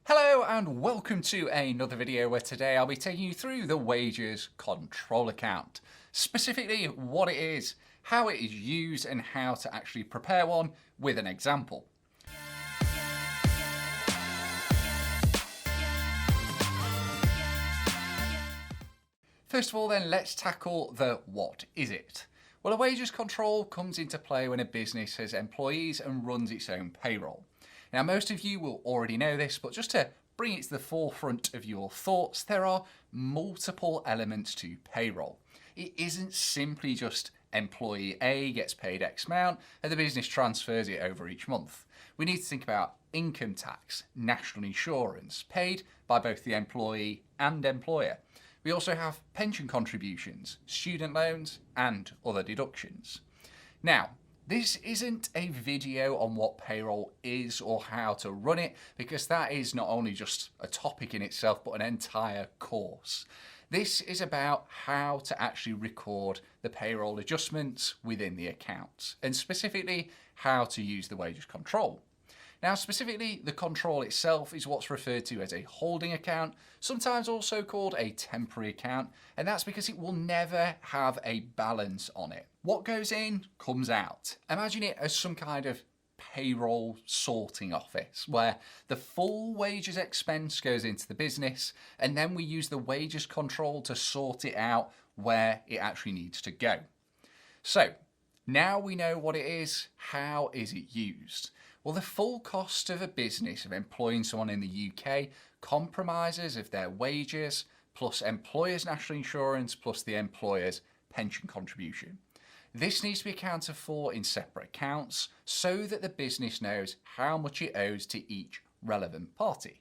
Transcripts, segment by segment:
Hello and welcome to another video where today I'll be taking you through the wages control account. Specifically what it is, how it is used and how to actually prepare one with an example. First of all then, let's tackle the what is it. Well, a wages control comes into play when a business has employees and runs its own payroll. Now, most of you will already know this, but just to bring it to the forefront of your thoughts, there are multiple elements to payroll. It isn't simply just employee A gets paid X amount and the business transfers it over each month. We need to think about income tax, national insurance, paid by both the employee and employer. We also have pension contributions, student loans, and other deductions. Now, this isn't a video on what payroll is or how to run it, because that is not only just a topic in itself, but an entire course. This is about how to actually record the payroll adjustments within the accounts, and specifically how to use the wages control. Now, specifically, the control itself is what's referred to as a holding account, sometimes also called a temporary account, and that's because it will never have a balance on it. What goes in comes out. Imagine it as some kind of payroll sorting office where the full wages expense goes into the business, and then we use the wages control to sort it out where it actually needs to go. So now we know what it is. How is it used? Well, the full cost of a business of employing someone in the UK compromises of their wages plus employer's national insurance plus the employer's pension contribution. This needs to be accounted for in separate accounts so that the business knows how much it owes to each relevant party.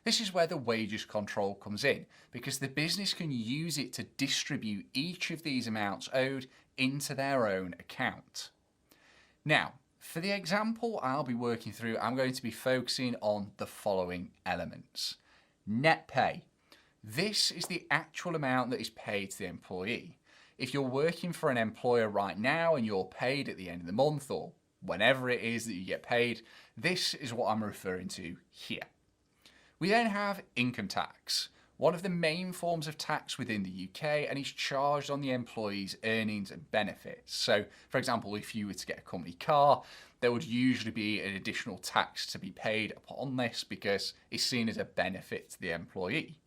This is where the wages control comes in, because the business can use it to distribute each of these amounts owed into their own account. Now, for the example I'll be working through, I'm going to be focusing on the following elements. Net pay. This is the actual amount that is paid to the employee. If you're working for an employer right now and you're paid at the end of the month or whenever it is that you get paid, this is what I'm referring to here. We then have income tax, one of the main forms of tax within the UK, and is charged on the employee's earnings and benefits. So, for example, if you were to get a company car, there would usually be an additional tax to be paid upon this because it's seen as a benefit to the employee.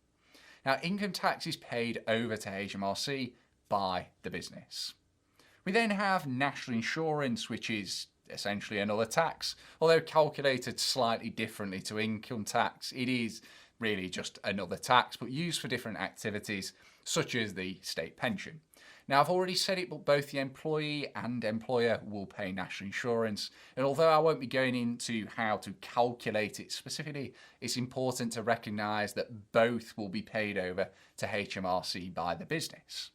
Now, income tax is paid over to HMRC by the business. We then have national insurance, which is essentially another tax, although calculated slightly differently to income tax. It is really just another tax, but used for different activities, such as the state pension. Now, I've already said it, but both the employee and employer will pay national insurance. And although I won't be going into how to calculate it specifically, it's important to recognise that both will be paid over to HMRC by the business.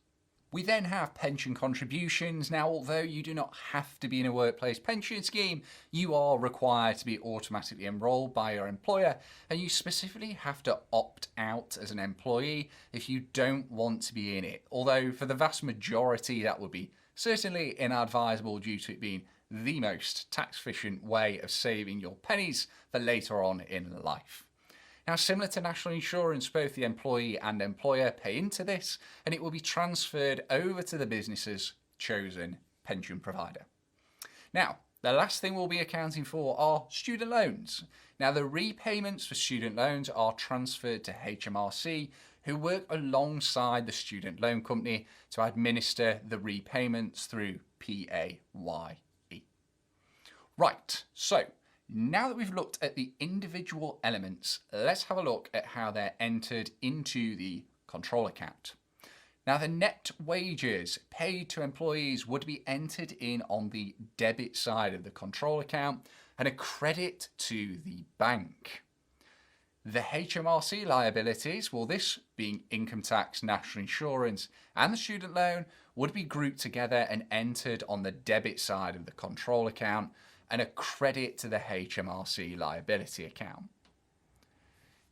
We then have pension contributions. Now, although you do not have to be in a workplace pension scheme, you are required to be automatically enrolled by your employer, and you specifically have to opt out as an employee if you don't want to be in it. Although for the vast majority, that would be certainly inadvisable due to it being the most tax efficient way of saving your pennies for later on in life. Now, similar to national insurance, both the employee and employer pay into this, and it will be transferred over to the business's chosen pension provider. Now, the last thing we'll be accounting for are student loans. Now, the repayments for student loans are transferred to HMRC, who work alongside the student loan company to administer the repayments through PAYE. Right, so now that we've looked at the individual elements, let's have a look at how they're entered into the control account. Now, the net wages paid to employees would be entered in on the debit side of the control account and a credit to the bank. The HMRC liabilities, well, this being income tax, national insurance, and the student loan, would be grouped together and entered on the debit side of the control account, and a credit to the HMRC liability account.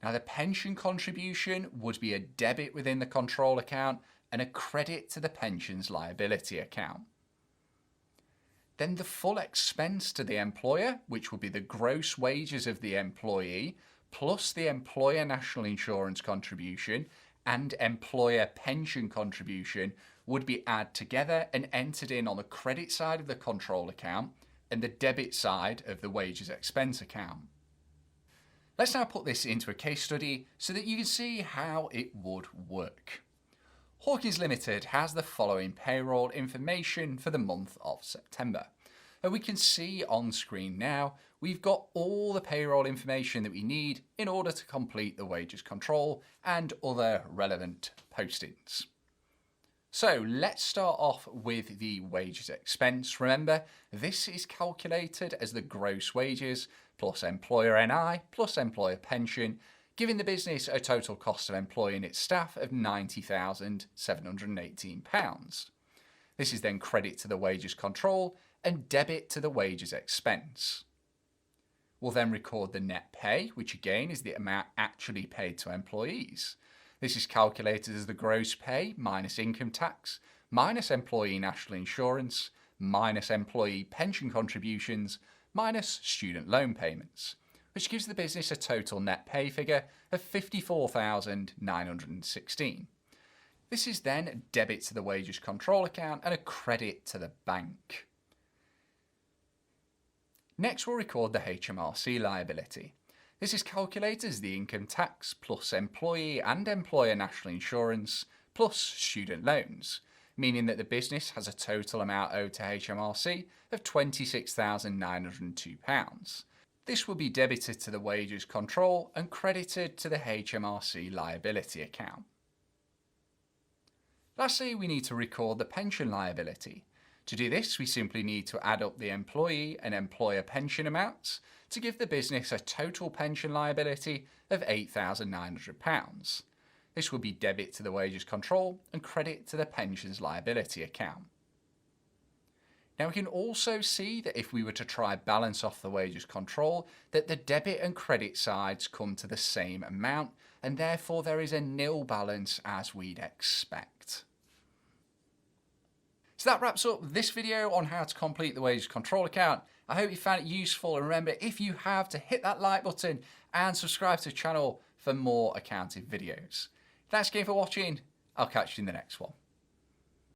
Now, the pension contribution would be a debit within the control account and a credit to the pensions liability account. Then the full expense to the employer, which would be the gross wages of the employee, plus the employer national insurance contribution and employer pension contribution would be added together and entered in on the credit side of the control account and the debit side of the wages expense account. Let's now put this into a case study so that you can see how it would work. Hawkins Limited has the following payroll information for the month of September. And we can see on screen now, we've got all the payroll information that we need in order to complete the wages control and other relevant postings. So let's start off with the wages expense. Remember, this is calculated as the gross wages plus employer NI plus employer pension, giving the business a total cost of employing its staff of £90,718. This is then credit to the wages control and debit to the wages expense. We'll then record the net pay, which again is the amount actually paid to employees. This is calculated as the gross pay minus income tax, minus employee national insurance, minus employee pension contributions, minus student loan payments, which gives the business a total net pay figure of £54,916. This is then a debit to the wages control account and a credit to the bank. Next, we'll record the HMRC liability. This is calculated as the income tax plus employee and employer national insurance plus student loans, meaning that the business has a total amount owed to HMRC of £26,902. This will be debited to the wages control and credited to the HMRC liability account. Lastly, we need to record the pension liability. To do this, we simply need to add up the employee and employer pension amounts to give the business a total pension liability of £8,900. This will be debit to the wages control and credit to the pensions liability account. Now we can also see that if we were to try balance off the wages control, that the debit and credit sides come to the same amount, and therefore there is a nil balance as we'd expect. So that wraps up this video on how to complete the wages control account. I hope you found it useful, and remember, if you have, to hit that like button and subscribe to the channel for more accounting videos. Thanks again for watching. I'll catch you in the next one.